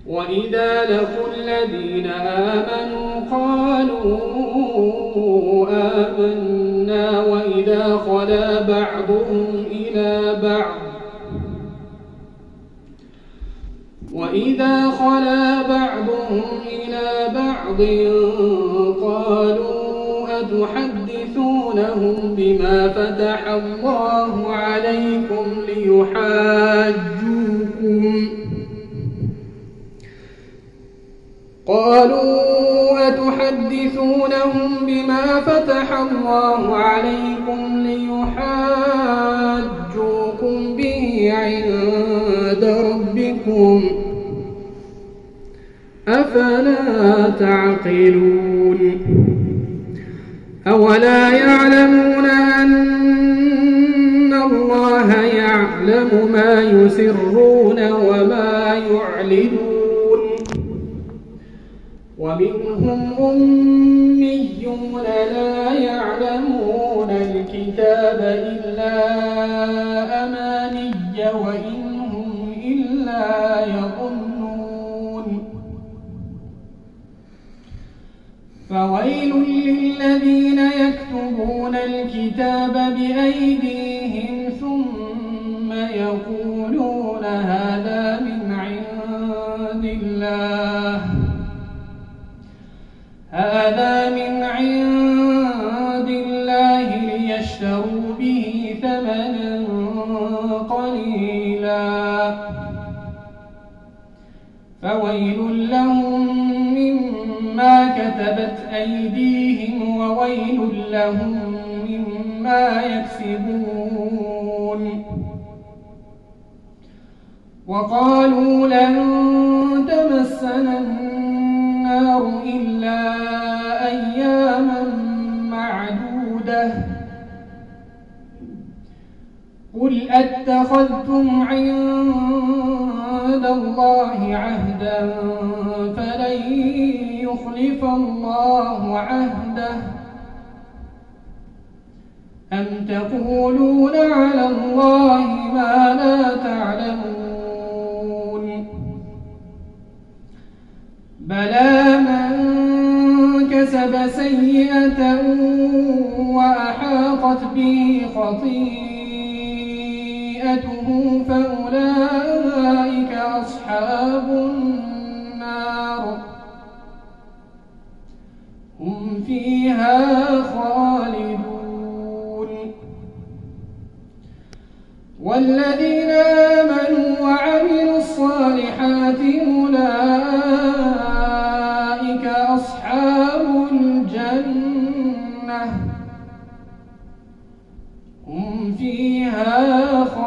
وإذا لقوا الذين آمنوا قالوا آمنا وإذا خلا بعضهم إلى بعض قالوا أتحدثونهم بما فتح الله عليكم ليحاجوكم به عند ربكم أفلا تعقلون أولا يعلمون أن الله يعلم ما يسرون وما يعلنون ومنهم أميون لا يعلمون الكتاب إلا أماني وإن هم إلا يظنون فويل للذين يكتبون الكتاب بأيديهم ثم يقولون هذا من عند الله ليشتروا به ثمنا قليلا فويل لهم مما كتبت أيديهم وويل لهم مما يكسبون وقالوا لن تمسنا النار إلا أياما معدودة قل أتخذتم عند الله عهدا فلن يخلف الله عهده أم تقولون على الله ما لا تعلمون بلى من كسب سيئة وأحاطت به خطيئته فأولئك أصحاب النار هم فيها خالدون والذين آمنوا وعملوا الصالحات أولئك أصحاب الجنة هم فيها خالدون